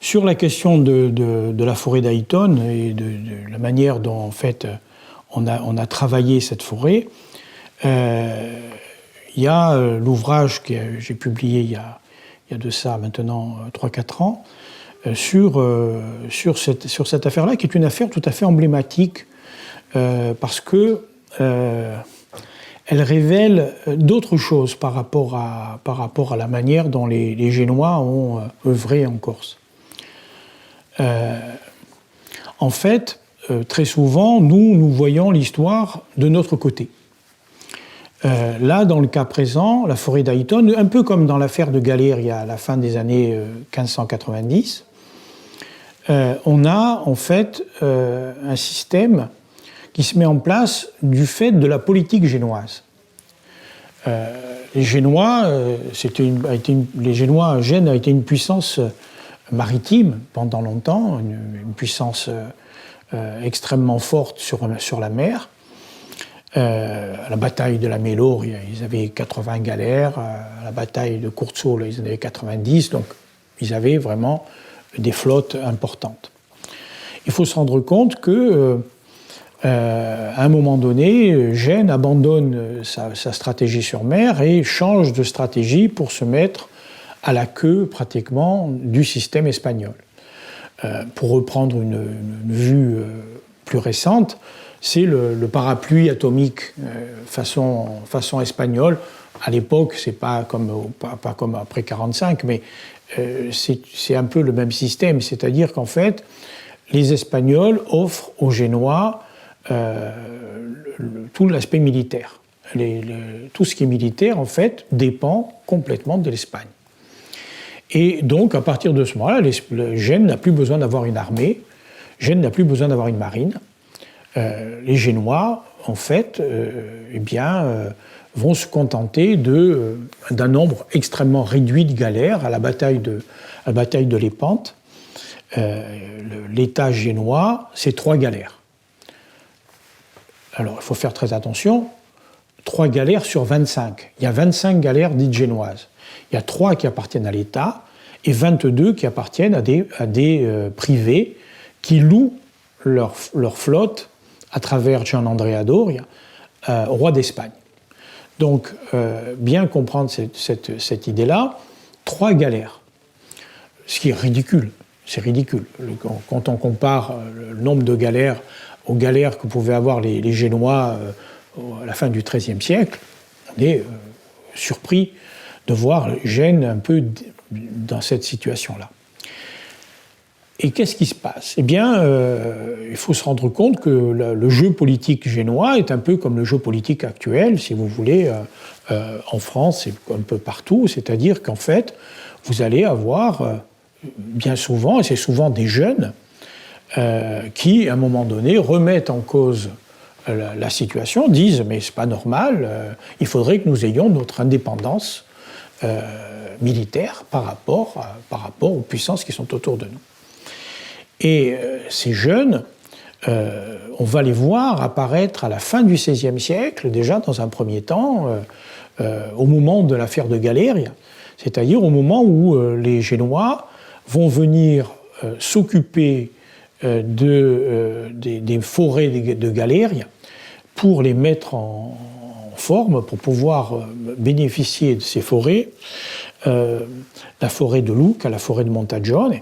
Sur la question de la forêt d'Ayton et de la manière dont, en fait, on a travaillé cette forêt, il y a l'ouvrage que j'ai publié il y a de ça maintenant 3-4 ans, sur cette affaire-là, qui est une affaire tout à fait emblématique, parce que elle révèle d'autres choses par rapport à la manière dont les Génois ont œuvré en Corse. En fait, très souvent, nous voyons l'histoire de notre côté. Là, dans le cas présent, la forêt d'Ayton, un peu comme dans l'affaire de Galérie à la fin des années 1590, on a en fait un système qui se met en place du fait de la politique génoise. Les Génois, Gênes a été une puissance maritime pendant longtemps, une puissance extrêmement forte sur la mer. À la bataille de la Méloure, ils avaient 80 galères. À la bataille de Courtsault, ils en avaient 90. Donc, ils avaient vraiment des flottes importantes. Il faut se rendre compte que, à un moment donné, Gênes abandonne sa stratégie sur mer et change de stratégie pour se mettre à la queue, pratiquement, du système espagnol. Pour reprendre une vue plus récente, c'est le parapluie atomique façon espagnole. À l'époque, c'est pas comme après 1945, mais c'est un peu le même système. C'est-à-dire qu'en fait, les Espagnols offrent aux Génois tout l'aspect militaire. Tout ce qui est militaire, en fait, dépend complètement de l'Espagne. Et donc, à partir de ce moment-là, Gênes n'a plus besoin d'avoir une armée, Gênes n'a plus besoin d'avoir une marine. Les Génois, en fait, vont se contenter d'un nombre extrêmement réduit de galères à la bataille de Lépante. L'État génois, c'est 3 galères. Alors, il faut faire très attention, 3 galères sur 25. Il y a 25 galères dites génoises. Il y a 3 qui appartiennent à l'État et 22 qui appartiennent à des privés qui louent leur flotte à travers Gian Andrea Doria, au roi d'Espagne. Donc, bien comprendre cette idée-là, 3 galères, ce qui est ridicule. C'est ridicule. Quand on compare le nombre de galères aux galères que pouvaient avoir les Génois à la fin du XIIIe siècle, on est surpris de voir Gênes un peu dans cette situation-là. Et qu'est-ce qui se passe? Eh bien, il faut se rendre compte que le jeu politique génois est un peu comme le jeu politique actuel, si vous voulez, en France et un peu partout. C'est-à-dire qu'en fait, vous allez avoir bien souvent, et c'est souvent des jeunes, qui, à un moment donné, remettent en cause la situation, disent « mais c'est pas normal, il faudrait que nous ayons notre indépendance militaire par rapport aux puissances qui sont autour de nous ». Et ces jeunes, on va les voir apparaître à la fin du XVIe siècle, déjà dans un premier temps, au moment de l'affaire de Galérie, c'est-à-dire au moment où les Génois vont venir s'occuper des forêts de Galérie pour les mettre en forme, pour pouvoir bénéficier de ces forêts, la forêt de Lucca, la forêt de Montagione.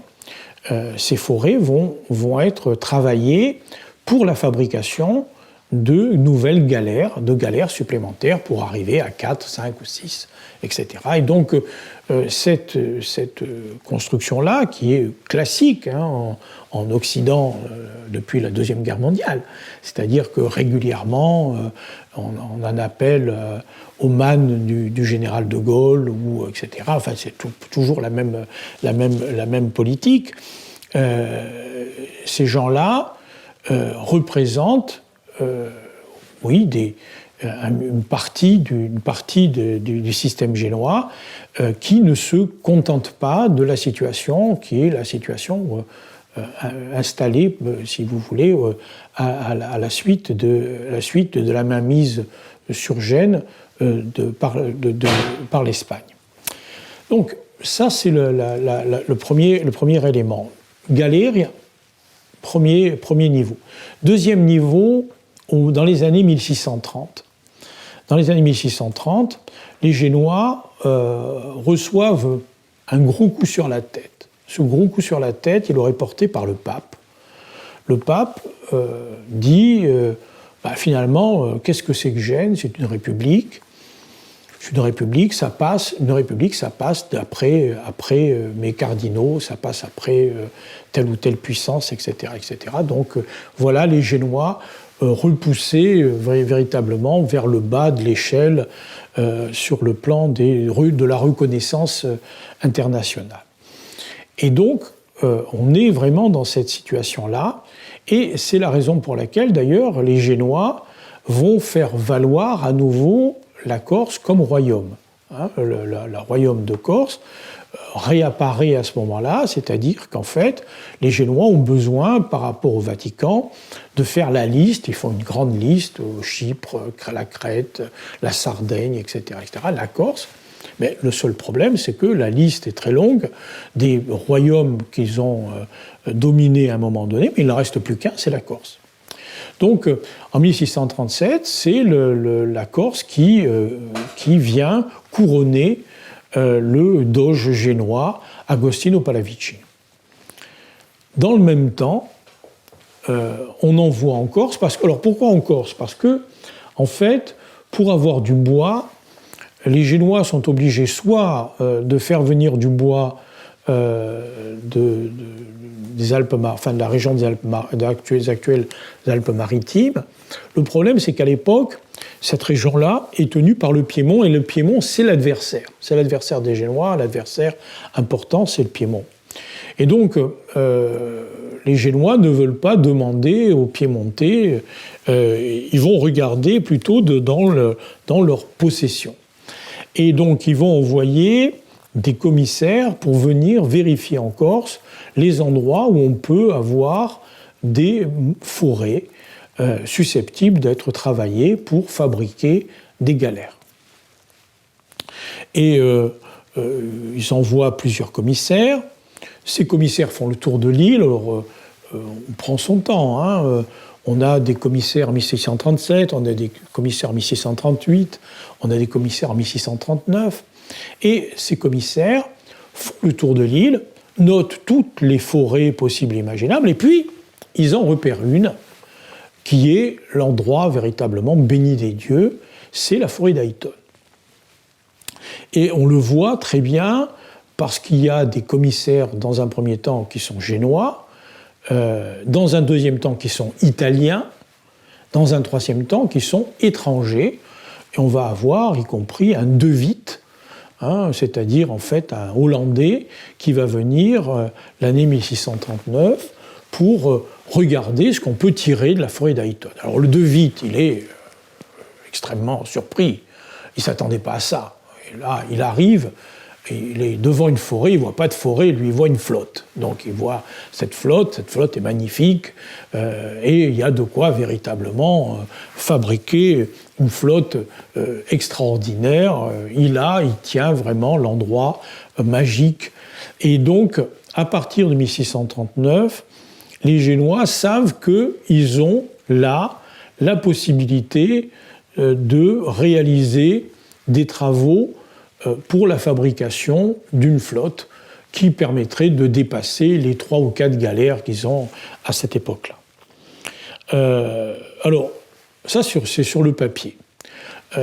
Ces forêts vont être travaillées pour la fabrication de nouvelles galères, de galères supplémentaires pour arriver à 4, 5 ou 6, etc. Et donc, cette construction-là, qui est classique en Occident depuis la Deuxième Guerre mondiale, c'est-à-dire que régulièrement, on en appelle au man du général de Gaulle, ou etc. Enfin, c'est toujours la même politique. Ces gens-là représentent une partie du système génois qui ne se contente pas de la situation qui est la situation installée, si vous voulez, à la suite de la mainmise sur Gênes par l'Espagne. Donc, ça, c'est le premier élément. Galère, premier niveau. Deuxième niveau, dans les années 1630. Dans les années 1630, les Génois reçoivent un gros coup sur la tête. Ce gros coup sur la tête, il est porté par le pape. Le pape dit, finalement, qu'est-ce que c'est que Gênes? C'est une république. Une république, ça passe après mes cardinaux, ça passe après telle ou telle puissance, etc., etc. Donc voilà les Génois repoussés véritablement vers le bas de l'échelle sur le plan de la reconnaissance internationale. Et donc on est vraiment dans cette situation-là, et c'est la raison pour laquelle d'ailleurs les Génois vont faire valoir à nouveau la Corse comme royaume. Le royaume de Corse réapparaît à ce moment-là, c'est-à-dire qu'en fait, les Génois ont besoin, par rapport au Vatican, de faire la liste. Ils font une grande liste, Chypre, la Crète, la Sardaigne, etc., etc., la Corse. Mais le seul problème, c'est que la liste est très longue des royaumes qu'ils ont dominés à un moment donné, mais il n'en reste plus qu'un, c'est la Corse. Donc, en 1637, c'est la Corse qui vient couronner le doge génois Agostino Pallavicini. Dans le même temps, on envoie en Corse, alors pourquoi en Corse? Parce que, en fait, pour avoir du bois, les Génois sont obligés soit de faire venir du bois des Alpes, de la région des actuelles Alpes-Maritimes. Le problème, c'est qu'à l'époque, cette région-là est tenue par le Piémont, et le Piémont, c'est l'adversaire. C'est l'adversaire des Génois, l'adversaire important, c'est le Piémont. Et donc, les Génois ne veulent pas demander aux Piémontais, ils vont regarder plutôt dans leur possession. Et donc, ils vont envoyer des commissaires pour venir vérifier en Corse les endroits où on peut avoir des forêts susceptibles d'être travaillées pour fabriquer des galères. Et ils envoient plusieurs commissaires. Ces commissaires font le tour de l'île. Alors, on prend son temps, hein. On a des commissaires en 1637, on a des commissaires en 1638, on a des commissaires en 1639. Et ces commissaires font le tour de l'île, notent toutes les forêts possibles et imaginables, et puis ils en repèrent une qui est l'endroit véritablement béni des dieux, c'est la forêt d'Ayton. Et on le voit très bien parce qu'il y a des commissaires dans un premier temps qui sont génois, dans un deuxième temps qui sont italiens, dans un troisième temps qui sont étrangers, et on va avoir y compris un De Witt, c'est-à-dire en fait un Hollandais qui va venir l'année 1639 pour regarder ce qu'on peut tirer de la forêt d'Ayton. Alors le De Witt, il est extrêmement surpris, il ne s'attendait pas à ça. Et là, il arrive, et il est devant une forêt, il ne voit pas de forêt, lui il voit une flotte. Donc il voit cette flotte est magnifique, et il y a de quoi véritablement fabriquer une flotte extraordinaire. Il tient vraiment l'endroit magique. Et donc, à partir de 1639, les Génois savent qu'ils ont là la possibilité de réaliser des travaux pour la fabrication d'une flotte qui permettrait de dépasser les 3 ou 4 galères qu'ils ont à cette époque-là. Alors, ça, c'est sur le papier.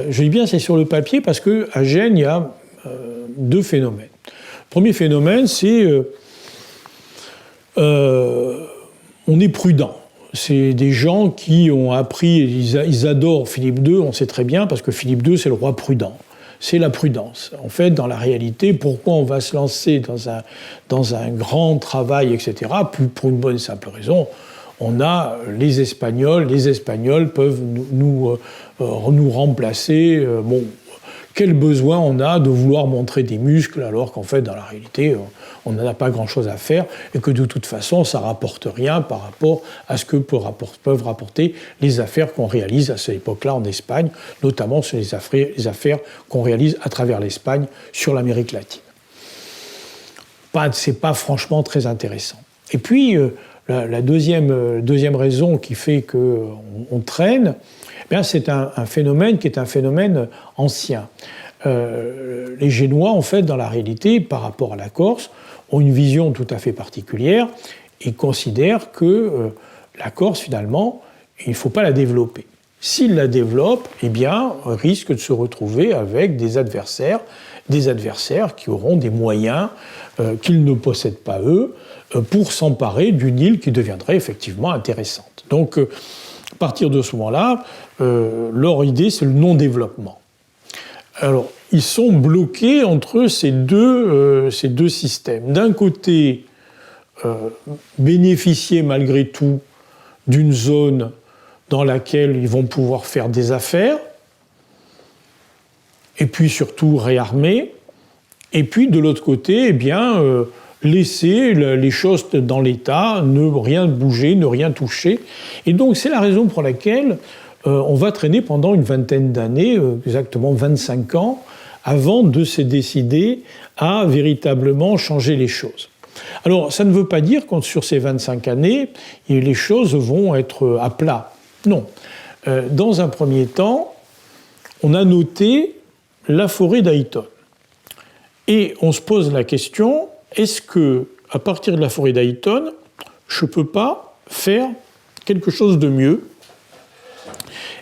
Je dis bien c'est sur le papier parce qu'à Gênes, il y a 2 phénomènes. Le premier phénomène, c'est on est prudent. C'est des gens qui ont appris, ils adorent Philippe II, on sait très bien, parce que Philippe II, c'est le roi prudent. C'est la prudence. En fait, dans la réalité, pourquoi on va se lancer dans un grand travail, etc., pour une bonne et simple raison. On a les Espagnols peuvent nous remplacer. Quel besoin on a de vouloir montrer des muscles alors qu'en fait, dans la réalité, on n'en a pas grand-chose à faire et que de toute façon, ça ne rapporte rien par rapport à ce que peuvent rapporter les affaires qu'on réalise à cette époque-là en Espagne, notamment sur les affaires qu'on réalise à travers l'Espagne sur l'Amérique latine. c'est pas franchement très intéressant. Et puis, la deuxième raison qui fait qu'on traîne, c'est un phénomène qui est un phénomène ancien. Les Génois, en fait, dans la réalité, par rapport à la Corse, ont une vision tout à fait particulière et considèrent que la Corse, finalement, il ne faut pas la développer. S'ils la développent, risquent de se retrouver avec des adversaires qui auront des moyens qu'ils ne possèdent pas eux, pour s'emparer d'une île qui deviendrait effectivement intéressante. Donc, à partir de ce moment-là, leur idée, c'est le non-développement. Alors, ils sont bloqués entre ces deux systèmes. D'un côté, bénéficier malgré tout d'une zone dans laquelle ils vont pouvoir faire des affaires, et puis surtout réarmer, et puis de l'autre côté, laisser les choses dans l'état, ne rien bouger, ne rien toucher. Et donc c'est la raison pour laquelle on va traîner pendant une vingtaine d'années, exactement 25 ans, avant de se décider à véritablement changer les choses. Alors ça ne veut pas dire que sur ces 25 années, les choses vont être à plat. Non. Dans un premier temps, on a noté la forêt d'Ayton. Et on se pose la question, est-ce que, à partir de la forêt d'Ayton, je ne peux pas faire quelque chose de mieux?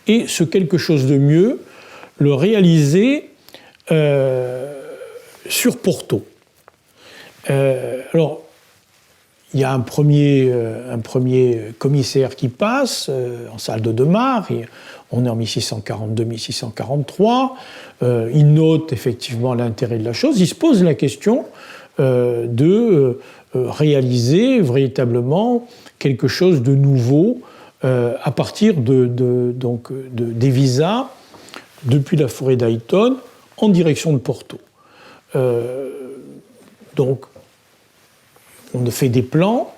Et ce quelque chose de mieux, le réaliser sur Porto. Alors, il y a un premier commissaire qui passe en Saldo de Mar, on est en 1642-1643, il note effectivement l'intérêt de la chose, il se pose la question de réaliser véritablement quelque chose de nouveau à partir des visas depuis la forêt d'Ayton en direction de Porto. Donc, on fait des plans,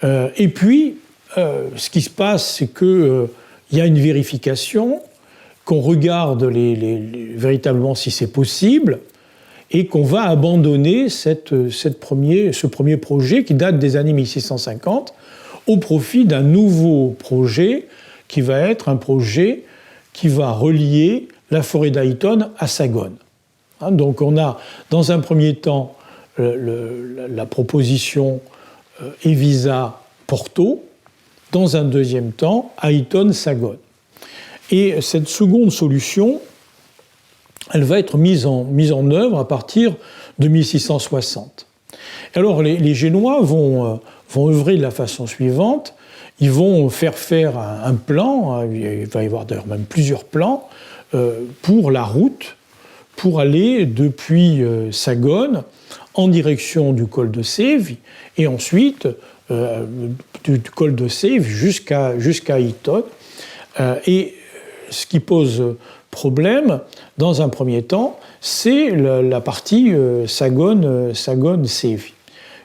et puis ce qui se passe, c'est qu'il y a une vérification, qu'on regarde véritablement si c'est possible, et qu'on va abandonner ce premier projet qui date des années 1650 au profit d'un nouveau projet qui va être un projet qui va relier la forêt d'Ayton à Sagone. Donc on a dans un premier temps la proposition Evisa-Porto, dans un deuxième temps Ayton-Sagone. Et cette seconde solution, elle va être mise en œuvre à partir de 1660. Alors les Génois vont œuvrer de la façon suivante. Ils vont faire un plan, il va y avoir d'ailleurs même plusieurs plans, pour la route, pour aller depuis Sagone en direction du col de Sèvres, et ensuite du col de Sèvres jusqu'à Ayton. Et ce qui pose problème, dans un premier temps, c'est la partie Sagone-Sèvres,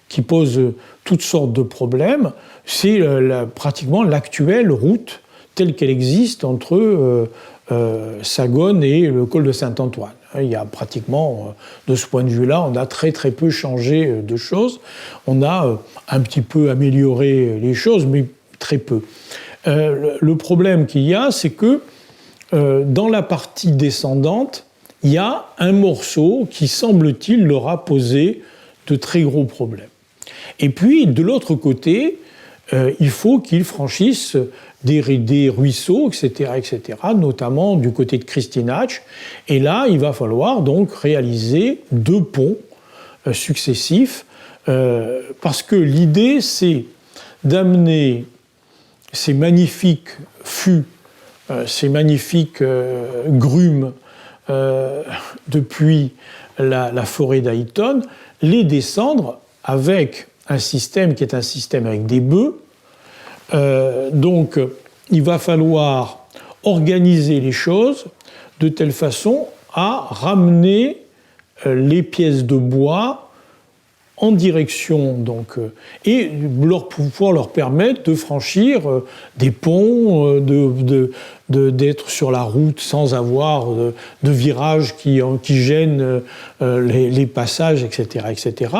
qui pose toutes sortes de problèmes. C'est pratiquement l'actuelle route telle qu'elle existe entre Sagone et le col de Saint-Antoine. Il y a pratiquement, de ce point de vue-là, on a très très peu changé de choses. On a un petit peu amélioré les choses, mais très peu. Le problème qu'il y a, c'est que dans la partie descendante, il y a un morceau qui, semble-t-il, leur a posé de très gros problèmes. Et puis, de l'autre côté, il faut qu'ils franchissent des ruisseaux, etc., notamment du côté de Christinach. Et là, il va falloir donc réaliser 2 ponts successifs, parce que l'idée, c'est d'amener ces magnifiques fûts, ces magnifiques grumes depuis la forêt d'Ayton, les descendre avec un système qui est un système avec des bœufs. Donc, il va falloir organiser les choses de telle façon à ramener les pièces de bois en direction, donc, et pouvoir leur permettre de franchir des ponts, d'être sur la route sans avoir de virages qui gênent les passages, etc., etc.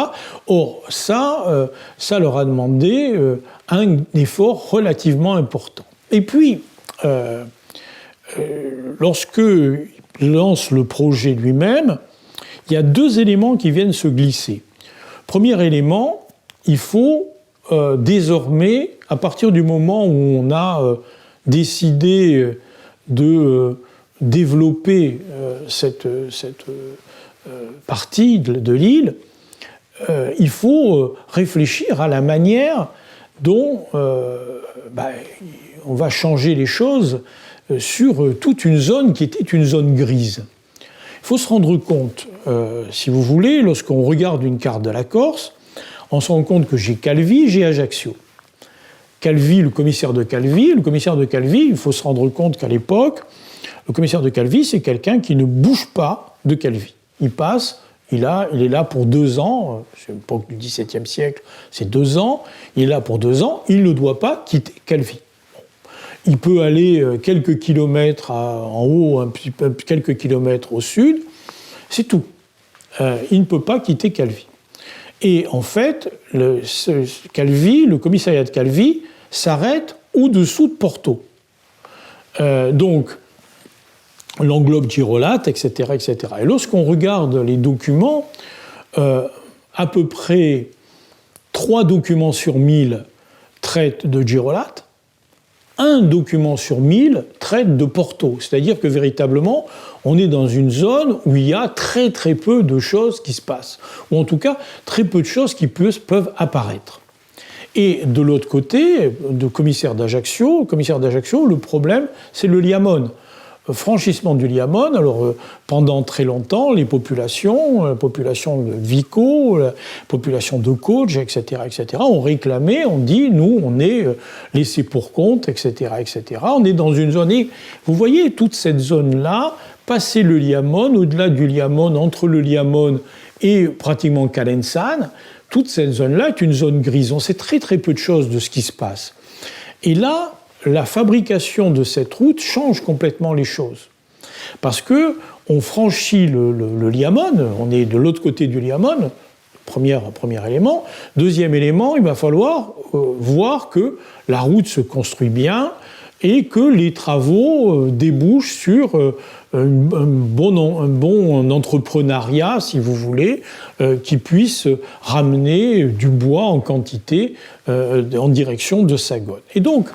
Or, ça leur a demandé un effort relativement important. Et puis, lorsqu'il lance le projet lui-même, il y a deux éléments qui viennent se glisser. Premier élément, il faut désormais, à partir du moment où on a décidé de développer cette partie de l'île, il faut réfléchir à la manière dont on va changer les choses sur toute une zone qui était une zone grise. Il faut se rendre compte, si vous voulez, lorsqu'on regarde une carte de la Corse, on se rend compte que j'ai Calvi, j'ai Ajaccio. Calvi, le commissaire de Calvi, il faut se rendre compte qu'à l'époque, le commissaire de Calvi, c'est quelqu'un qui ne bouge pas de Calvi. Il passe, il est là pour 2 ans, c'est l'époque du XVIIe siècle, c'est 2 ans, il est là pour 2 ans, il ne doit pas quitter Calvi. Il peut aller quelques kilomètres en haut, quelques kilomètres au sud, c'est tout. Il ne peut pas quitter Calvi. Et en fait, Calvi, le commissariat de Calvi, s'arrête au-dessous de Porto. Donc, l'englobe Girolate, etc., etc. Et lorsqu'on regarde les documents, à peu près 3 documents sur 1000 traitent de Girolate, 1 document sur 1000 traite de Porto. C'est-à-dire que véritablement, on est dans une zone où il y a très très peu de choses qui se passent. Ou en tout cas, très peu de choses qui peuvent apparaître. Et de l'autre côté, le commissaire d'Ajaccio, le problème, c'est le Liamone. Franchissement du Liamone, alors pendant très longtemps, les populations, la population de Vico, la population de Cauge, etc., ont réclamé, on dit, nous, on est laissés pour compte, etc., etc. On est dans une zone, et vous voyez toute cette zone-là, passer le Liamone, au-delà du Liamone, entre le Liamone et pratiquement Calenzane, toute cette zone-là est une zone grise. On sait très très peu de choses de ce qui se passe. Et là, la fabrication de cette route change complètement les choses. Parce qu'on franchit le Liamone, on est de l'autre côté du Liamone, premier élément. Deuxième élément, il va falloir voir que la route se construit bien et que les travaux débouchent sur un bon entrepreneuriat, si vous voulez, qui puisse ramener du bois en quantité en direction de Sagone. Et donc,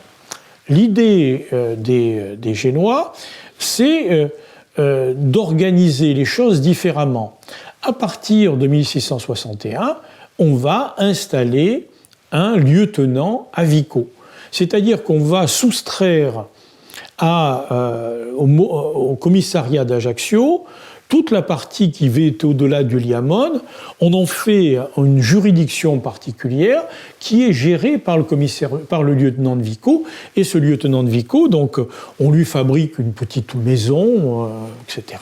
l'idée des Génois, c'est d'organiser les choses différemment. À partir de 1661, on va installer un lieutenant à Vico. C'est-à-dire qu'on va soustraire au commissariat d'Ajaccio toute la partie qui est au-delà du Liamone. On en fait une juridiction particulière qui est gérée par le lieutenant de Vico. Et ce lieutenant de Vico, donc, on lui fabrique une petite maison, etc.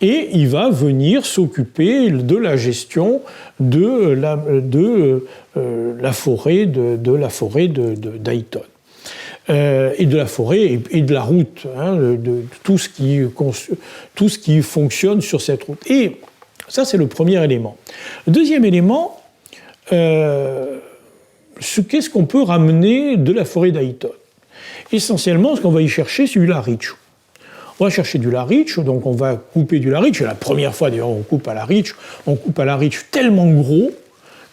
Et il va venir s'occuper de la gestion de la forêt d'Ayton. Et de la forêt et de la route, de tout ce qui fonctionne sur cette route. Et ça, c'est le premier élément. Le deuxième élément, qu'est-ce qu'on peut ramener de la forêt d'Ayton ? Essentiellement, ce qu'on va y chercher, c'est du laricho. On va chercher du laricho, donc on va couper du laricho. C'est la première fois, d'ailleurs, on coupe à laricho tellement gros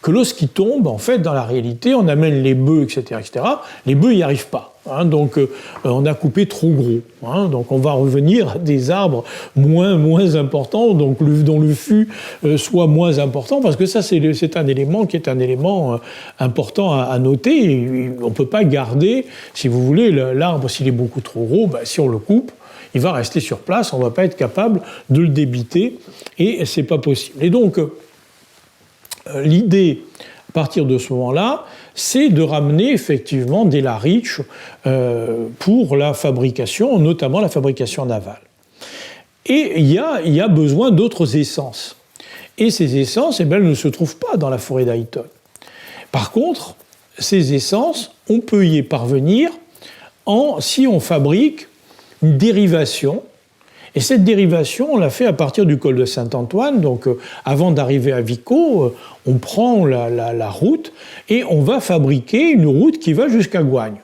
que lorsqu'il tombe, en fait, dans la réalité, on amène les bœufs, etc., etc. Les bœufs n'y arrivent pas. Donc, on a coupé trop gros. Donc, on va revenir à des arbres moins importants, donc dont le fût soit moins important, parce que ça, c'est un élément qui est un élément important à noter. Et on ne peut pas garder, si vous voulez, l'arbre, s'il est beaucoup trop gros, si on le coupe, il va rester sur place, on ne va pas être capable de le débiter, et ce n'est pas possible. Et donc, l'idée, à partir de ce moment-là, c'est de ramener effectivement des lariches pour la fabrication, notamment la fabrication navale. Et il y a besoin d'autres essences. Et ces essences, elles ne se trouvent pas dans la forêt d'Ayton. Par contre, ces essences, on peut y parvenir si on fabrique une dérivation. Et cette dérivation, on l'a fait à partir du col de Saint-Antoine. Donc, avant d'arriver à Vico, on prend la route et on va fabriquer une route qui va jusqu'à Gouagne.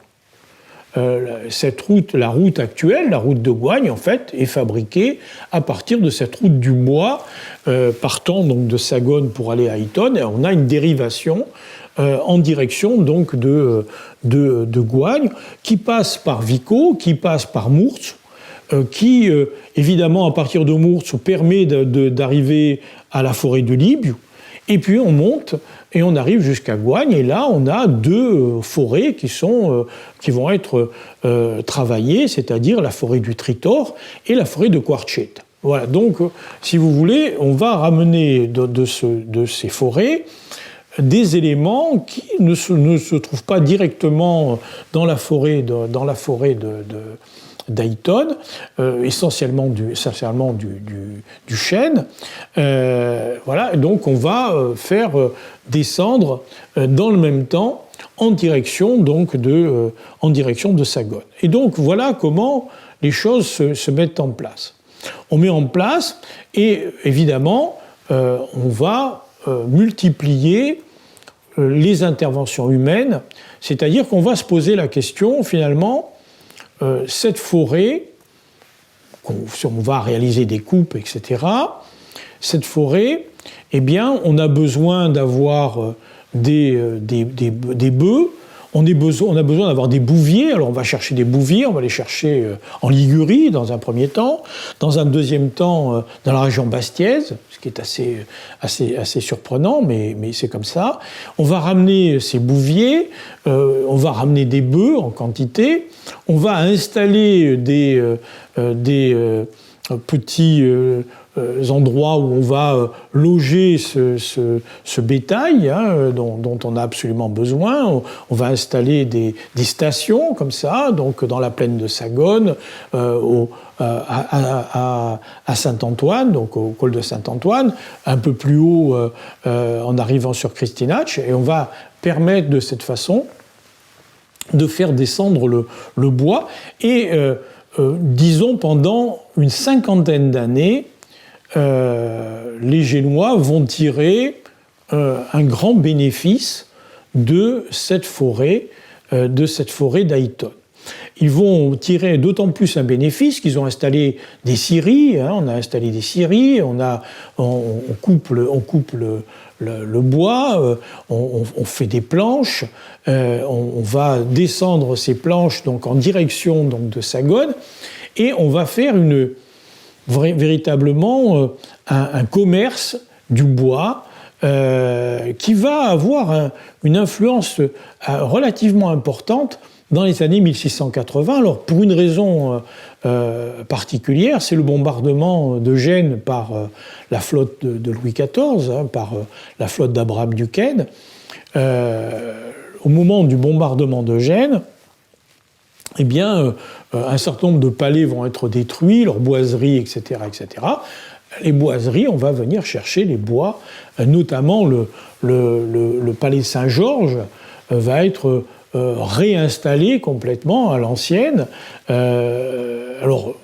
Cette route, la route actuelle, la route de Gouagne, en fait, est fabriquée à partir de cette route du bois, partant donc de Sagone pour aller à Ayton. Et on a une dérivation en direction donc de Gouagne, qui passe par Vico, qui passe par Mourtz, qui, évidemment, à partir de Mourtz, permet d'arriver à la forêt de Libye. Et puis on monte et on arrive jusqu'à Gouagne. Et là, on a deux forêts qui vont être travaillées, c'est-à-dire la forêt du Tritor et la forêt de Quarcheta. Voilà, donc, si vous voulez, on va ramener de ces forêts des éléments qui ne se trouvent pas directement dans la forêt d'Ayton, essentiellement du chêne. Voilà, et donc on va faire descendre dans le même temps en direction de Sagone. Et donc voilà comment les choses se mettent en place. On met en place et évidemment on va multiplier les interventions humaines, c'est-à-dire qu'on va se poser la question finalement, cette forêt, on va réaliser des coupes, etc., cette forêt, eh bien, on a besoin d'avoir des bœufs, on a besoin d'avoir des bouviers. Alors on va chercher des bouviers, on va les chercher en Ligurie dans un premier temps, dans un deuxième temps dans la région bastiaise, ce qui est assez surprenant, mais c'est comme ça. On va ramener ces bouviers, on va ramener des bœufs en quantité, on va installer des petits endroits où on va loger ce bétail dont on a absolument besoin. On va installer des stations comme ça, donc dans la plaine de Sagone, à Saint-Antoine, donc au col de Saint-Antoine, un peu plus haut en arrivant sur Christinach, et on va permettre de cette façon de faire descendre le bois. Et disons pendant une cinquantaine d'années, les Génois vont tirer un grand bénéfice de cette forêt d'Ayton. Ils vont tirer d'autant plus un bénéfice qu'ils ont installé des scieries. On a installé des scieries, on coupe le bois, on fait des planches, on va descendre ces planches donc en direction donc de Sagone, et on va faire véritablement un commerce du bois qui va avoir une influence relativement importante dans les années 1680. Alors pour une raison particulière, c'est le bombardement de Gênes par la flotte de Louis XIV, par la flotte d'Abraham Duquesne. Au moment du bombardement de Gênes, eh bien, un certain nombre de palais vont être détruits, leurs boiseries, etc., etc. Les boiseries, on va venir chercher les bois, notamment le palais Saint-Georges va être réinstallé complètement à l'ancienne. Alors,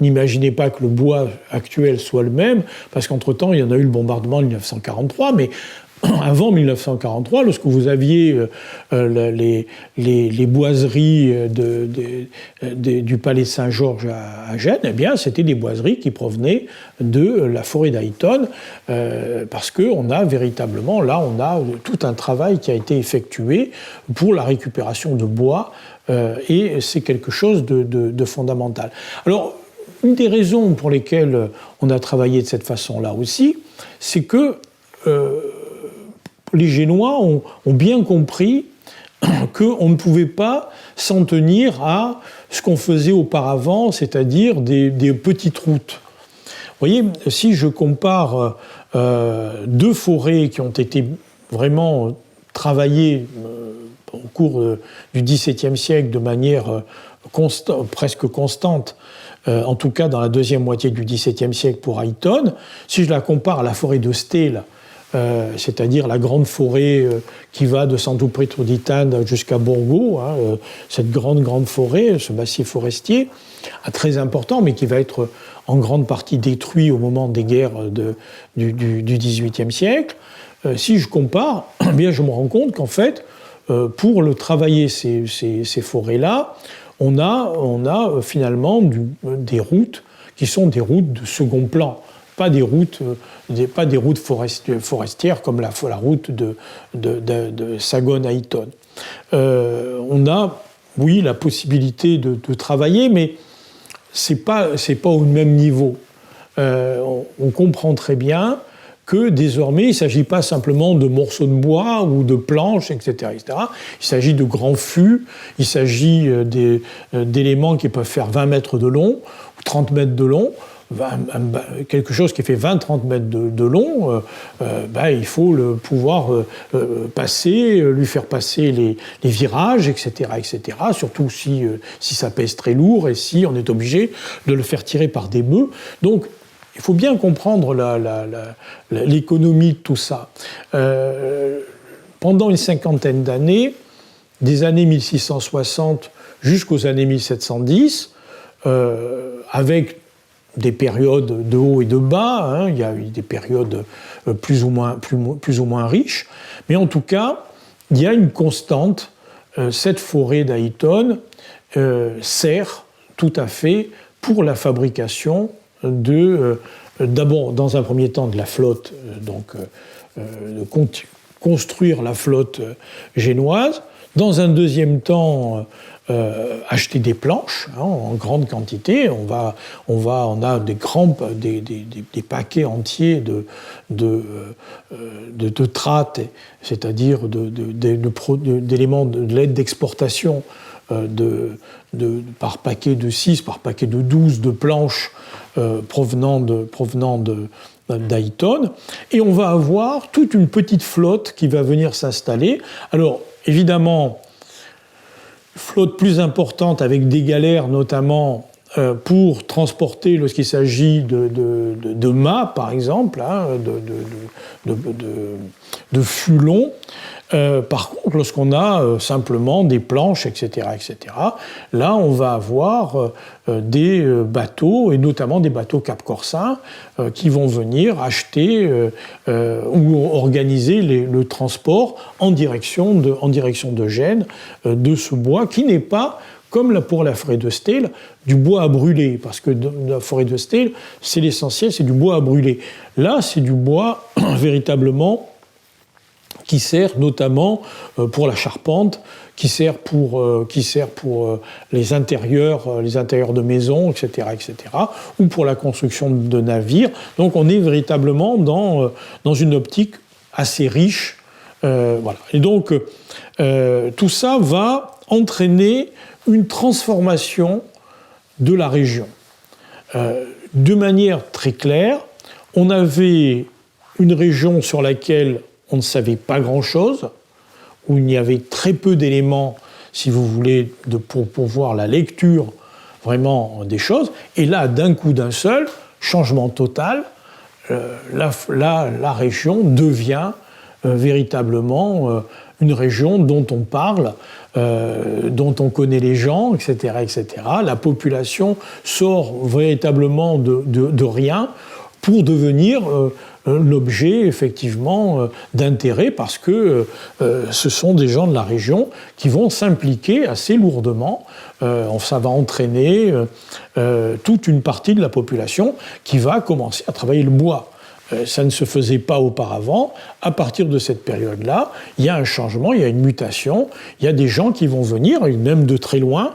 n'imaginez pas que le bois actuel soit le même, parce qu'entre-temps, il y en a eu le bombardement en 1943, mais avant 1943, lorsque vous aviez les boiseries du palais Saint-Georges à Gênes, eh bien, c'était des boiseries qui provenaient de la forêt d'Ayton, parce qu'on a véritablement, là, on a tout un travail qui a été effectué pour la récupération de bois, et c'est quelque chose de fondamental. Alors, une des raisons pour lesquelles on a travaillé de cette façon-là aussi, c'est que les Génois ont bien compris qu'on ne pouvait pas s'en tenir à ce qu'on faisait auparavant, c'est-à-dire des petites routes. Vous voyez, si je compare deux forêts qui ont été vraiment travaillées au cours du XVIIe siècle de manière presque constante, en tout cas dans la deuxième moitié du XVIIe siècle pour Ayton. Si je la compare à la forêt de Stele, c'est-à-dire la grande forêt qui va de Santo Petro-di-Tane jusqu'à Borgo, cette grande forêt, ce massif forestier, très important, mais qui va être en grande partie détruit au moment des guerres du XVIIIe siècle. Si je compare, eh bien, je me rends compte qu'en fait, pour travailler ces forêts-là, on a finalement des routes qui sont des routes de second plan. Pas des routes forestières comme la route de Sagone-Ayton. On a, oui, la possibilité de travailler, mais c'est pas au même niveau. On comprend très bien que désormais, il ne s'agit pas simplement de morceaux de bois ou de planches, etc. etc. Il s'agit de grands fûts, il s'agit d'éléments qui peuvent faire 20 mètres de long ou 30 mètres de long. Quelque chose qui fait 20-30 mètres de long, il faut pouvoir lui faire passer les virages, etc., etc., surtout si ça pèse très lourd et si on est obligé de le faire tirer par des bœufs. Donc, il faut bien comprendre l'économie de tout ça. Pendant une cinquantaine d'années, des années 1660 jusqu'aux années 1710, avec des périodes de haut et de bas, il y a eu des périodes plus ou moins riches, mais en tout cas, il y a une constante. Cette forêt d'Ayton sert tout à fait pour la fabrication d'abord, dans un premier temps, de la flotte, de construire la flotte génoise, dans un deuxième temps, acheter des planches en grande quantité. On a des paquets entiers de trattes, c'est-à-dire d'éléments de l'aide d'exportation par paquet de 6, par paquet de 12 de planches provenant d'Ayton. Et on va avoir toute une petite flotte qui va venir s'installer. Alors, évidemment, flotte plus importante avec des galères notamment pour transporter lorsqu'il s'agit de mâts, par exemple, de fûts longs. Par contre, lorsqu'on a simplement des planches, etc., là, on va avoir des bateaux, et notamment des bateaux Cap-Corsin, qui vont venir acheter ou organiser le transport en direction de Gênes de ce bois, qui n'est pas, comme pour la forêt de Stele, du bois à brûler, parce que dans la forêt de Stele, c'est l'essentiel, c'est du bois à brûler. Là, c'est du bois véritablement qui sert notamment pour la charpente, qui sert pour les intérieurs de maisons, etc., ou pour la construction de navires. Donc on est véritablement dans une optique assez riche. Voilà. Et donc tout ça va entraîner une transformation de la région. De manière très claire, on avait une région sur laquelle on ne savait pas grand-chose, où il y avait très peu d'éléments, si vous voulez, pour voir la lecture vraiment des choses. Et là, d'un coup, d'un seul, changement total, la région devient véritablement une région dont on parle, dont on connaît les gens, etc., etc. La population sort véritablement de rien pour devenir l'objet, effectivement, d'intérêt, parce que ce sont des gens de la région qui vont s'impliquer assez lourdement. Ça va entraîner toute une partie de la population qui va commencer à travailler le bois. Ça ne se faisait pas auparavant. À partir de cette période-là, il y a un changement, il y a une mutation. Il y a des gens qui vont venir, même de très loin,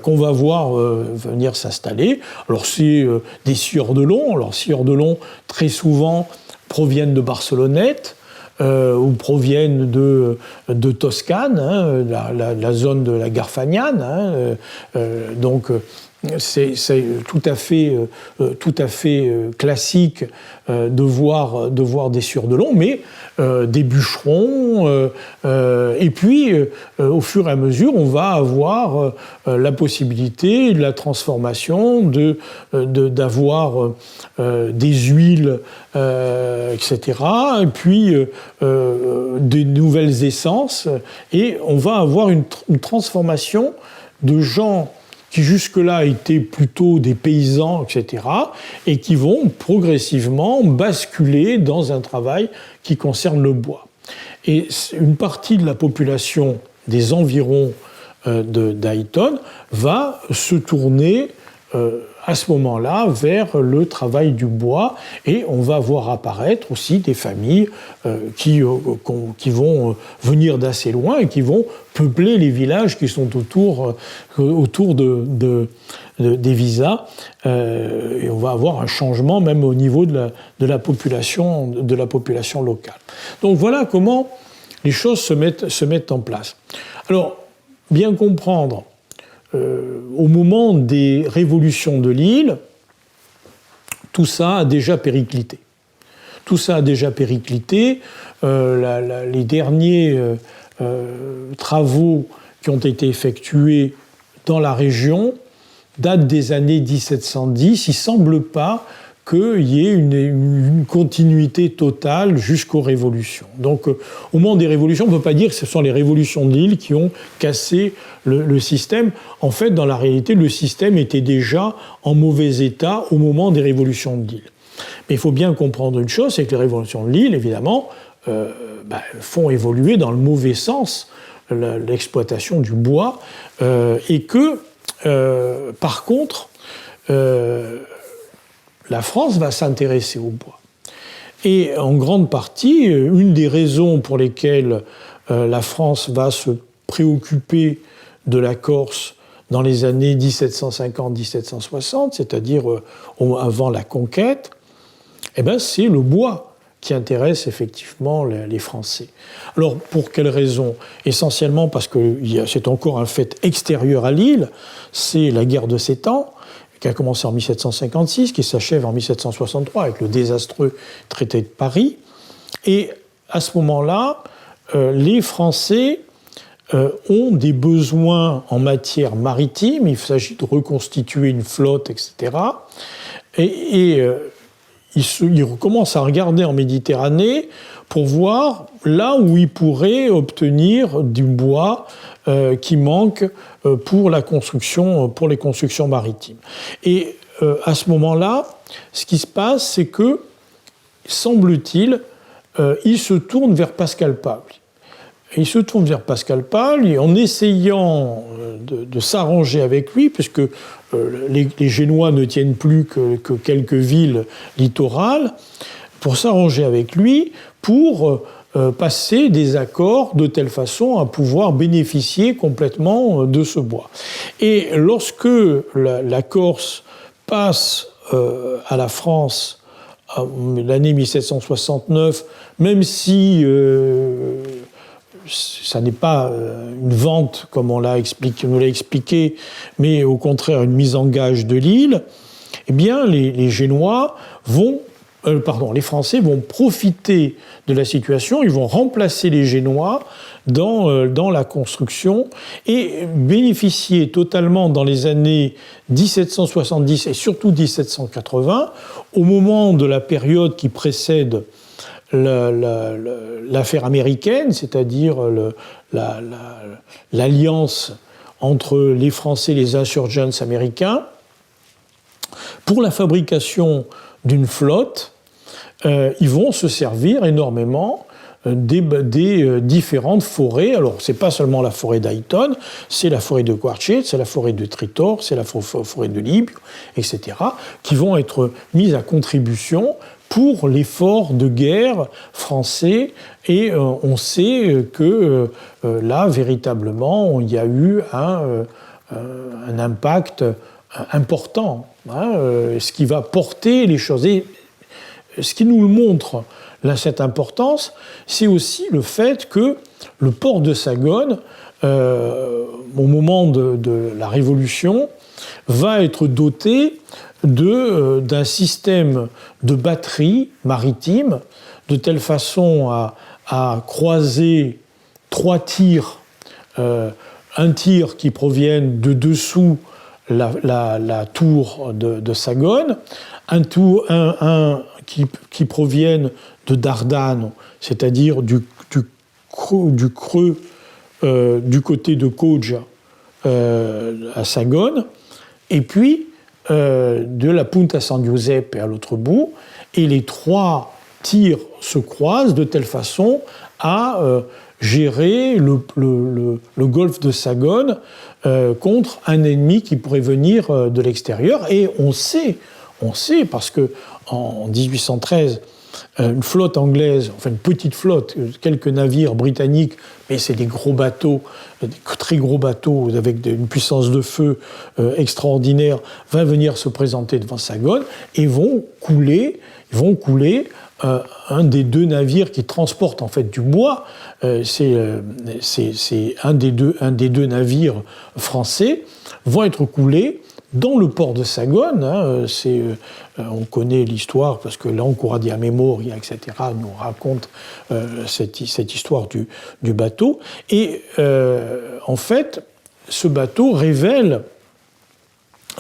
qu'on va voir venir s'installer. Alors, c'est des scieurs de long. Alors, scieurs de long, très souvent, proviennent de Barcelonnette ou proviennent de Toscane, la zone de la Garfagnane. Donc, c'est tout à fait classique de voir des sieurs de long, mais des bûcherons, et puis au fur et à mesure, on va avoir la possibilité de la transformation, d'avoir des huiles, etc., et puis des nouvelles essences, et on va avoir une transformation de gens qui jusque-là étaient plutôt des paysans, etc., et qui vont progressivement basculer dans un travail qui concerne le bois. Et une partie de la population des environs d'Highton va se tourner à ce moment-là vers le travail du bois, et on va voir apparaître aussi des familles qui vont venir d'assez loin et qui vont peupler les villages qui sont autour des visas, et on va avoir un changement même au niveau de la population locale. Donc voilà comment les choses se mettent en place. Alors, bien comprendre, au moment des révolutions de l'île, tout ça a déjà périclité. Les derniers travaux qui ont été effectués dans la région datent des années 1710. Il ne semble pas qu'il y ait une continuité totale jusqu'aux révolutions. Donc, au moment des révolutions, on ne peut pas dire que ce sont les révolutions de l'île qui ont cassé le système. En fait, dans la réalité, le système était déjà en mauvais état au moment des révolutions de l'île. Mais il faut bien comprendre une chose, c'est que les révolutions de l'île, évidemment, font évoluer dans le mauvais sens l'exploitation du bois, et que, par contre, la France va s'intéresser au bois. Et en grande partie, une des raisons pour lesquelles la France va se préoccuper de la Corse dans les années 1750-1760, c'est-à-dire avant la conquête, c'est le bois qui intéresse effectivement les Français. Alors, pour quelles raisons ? Essentiellement parce que c'est encore un fait extérieur à l'île, c'est la guerre de 7 ans, qui a commencé en 1756, qui s'achève en 1763 avec le désastreux traité de Paris. Et à ce moment-là, les Français ont des besoins en matière maritime, il s'agit de reconstituer une flotte, etc. Ils commencent à regarder en Méditerranée pour voir là où ils pourraient obtenir du bois qui manque pour les constructions maritimes. Et à ce moment-là, ce qui se passe, c'est que, semble-t-il, ils se tournent vers Pascal Paul. Il se tourne vers Pascal Paul et en essayant de s'arranger avec lui, puisque les Génois ne tiennent plus que quelques villes littorales, pour s'arranger avec lui, pour passer des accords de telle façon à pouvoir bénéficier complètement de ce bois. Et lorsque la Corse passe à la France l'année 1769, même si ça n'est pas une vente comme on nous l'a expliqué, mais au contraire une mise en gage de l'île, eh bien les Français vont profiter de la situation, ils vont remplacer les Génois dans la construction et bénéficier totalement dans les années 1770 et surtout 1780, au moment de la période qui précède l'affaire américaine, c'est-à-dire l'alliance entre les Français et les insurgents américains, pour la fabrication d'une flotte, ils vont se servir énormément des différentes forêts. Alors, ce n'est pas seulement la forêt d'Highton, c'est la forêt de Quartzsche, c'est la forêt de Tritor, c'est la forêt de Libio, etc., qui vont être mises à contribution pour l'effort de guerre français. Et on sait que là, véritablement, il y a eu un impact important, ce qui va porter les choses. Et ce qui nous montre là, cette importance, c'est aussi le fait que le port de Sagone, au moment de la Révolution, va être doté d'un système de batterie maritime, de telle façon à croiser 3 tirs, un tir qui provienne de dessous la tour de Sagone, un qui provienne de Dardanne, c'est-à-dire du creux du côté de Cauge à Sagone, et puis de la Punta San Giuseppe à l'autre bout, et les 3 tirs se croisent de telle façon à gérer le golfe de Sagone contre un ennemi qui pourrait venir de l'extérieur. Et on sait parce que en 1813, une flotte anglaise, enfin une petite flotte, quelques navires britanniques, mais c'est des gros bateaux, des très gros bateaux avec une puissance de feu extraordinaire, va venir se présenter devant Sagone et vont couler un des 2 navires qui transportent en fait du bois. C'est un des deux navires français vont être coulés dans le port de Sagone. On connaît l'histoire parce que l'Ancora Memoria, etc., nous raconte cette histoire du bateau. Et en fait, ce bateau révèle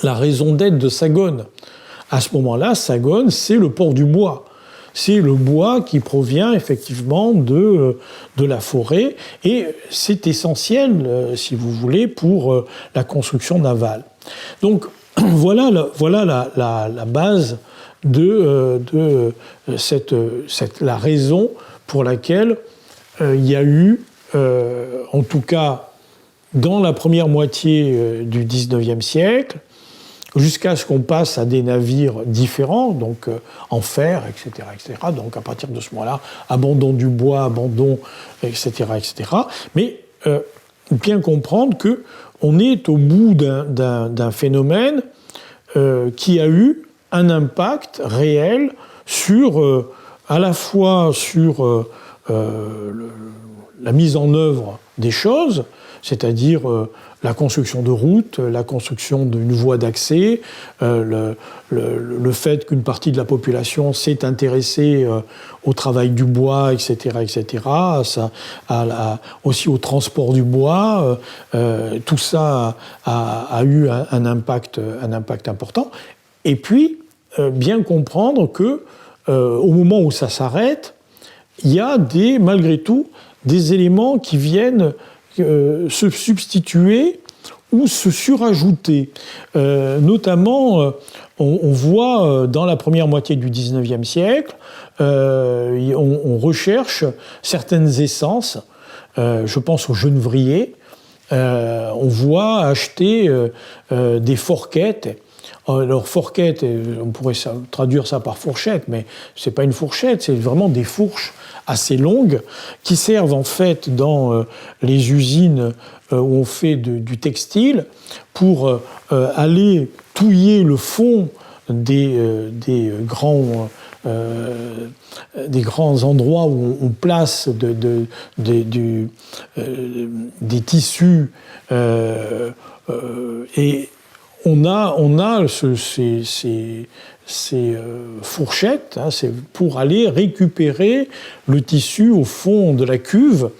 la raison d'être de Sagone. À ce moment-là, Sagone, c'est le port du bois. C'est le bois qui provient effectivement de la forêt et c'est essentiel, si vous voulez, pour la construction navale. Donc voilà la base de la raison pour laquelle il y a eu, en tout cas dans la première moitié du XIXe siècle, jusqu'à ce qu'on passe à des navires différents, donc en fer, etc., etc. Donc à partir de ce moment-là, abandon du bois, abandon, etc., etc. Mais bien comprendre qu'on est au bout d'un phénomène qui a eu un impact réel sur, à la fois sur la mise en œuvre des choses, c'est-à-dire la construction de routes, la construction d'une voie d'accès, le fait qu'une partie de la population s'est intéressée au travail du bois, etc., etc., aussi au transport du bois, tout ça a eu un impact important. Et puis, bien comprendre que au moment où ça s'arrête, il y a malgré tout des éléments qui viennent se substituer ou se surajouter. Notamment, on voit dans la première moitié du XIXe siècle, on recherche certaines essences, je pense au genévrier, on voit acheter des forquettes. Alors, forquette, on pourrait traduire ça par fourchette, mais ce n'est pas une fourchette, c'est vraiment des fourches assez longues qui servent en fait dans les usines où on fait du textile pour aller touiller le fond des grands endroits où on place des tissus et on a ces fourchettes, c'est pour aller récupérer le tissu au fond de la cuve.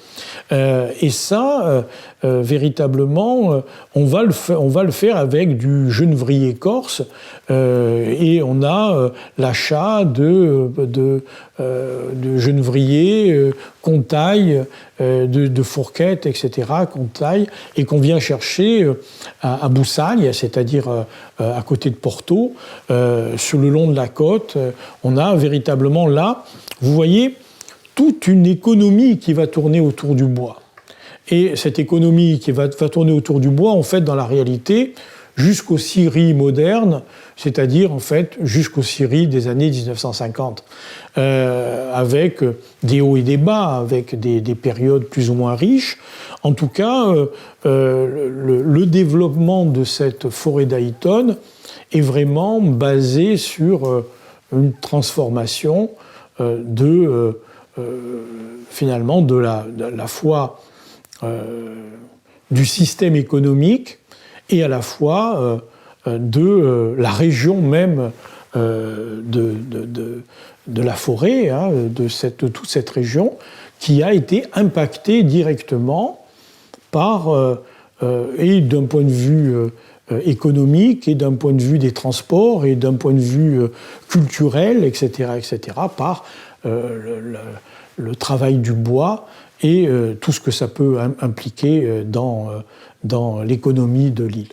Et ça, véritablement, on va le faire avec du genévrier corse. Et on a l'achat de genévrier qu'on taille, de fourquettes, etc., qu'on taille et qu'on vient chercher à Boussagne, c'est-à-dire à côté de Porto, sur le long de la côte. On a véritablement là, vous voyez, toute une économie qui va tourner autour du bois. Et cette économie qui va tourner autour du bois, en fait, dans la réalité, jusqu'aux scieries modernes, c'est-à-dire, en fait, jusqu'aux scieries des années 1950, avec des hauts et des bas, avec des périodes plus ou moins riches. En tout cas, le développement de cette forêt d'Ayton est vraiment basé sur une transformation finalement de la fois du système économique et à la fois de la région même de la forêt, hein, de toute cette région, qui a été impactée directement par, et d'un point de vue économique, et d'un point de vue des transports, et d'un point de vue culturel, etc., par le travail du bois et tout ce que ça peut impliquer dans l'économie de l'île.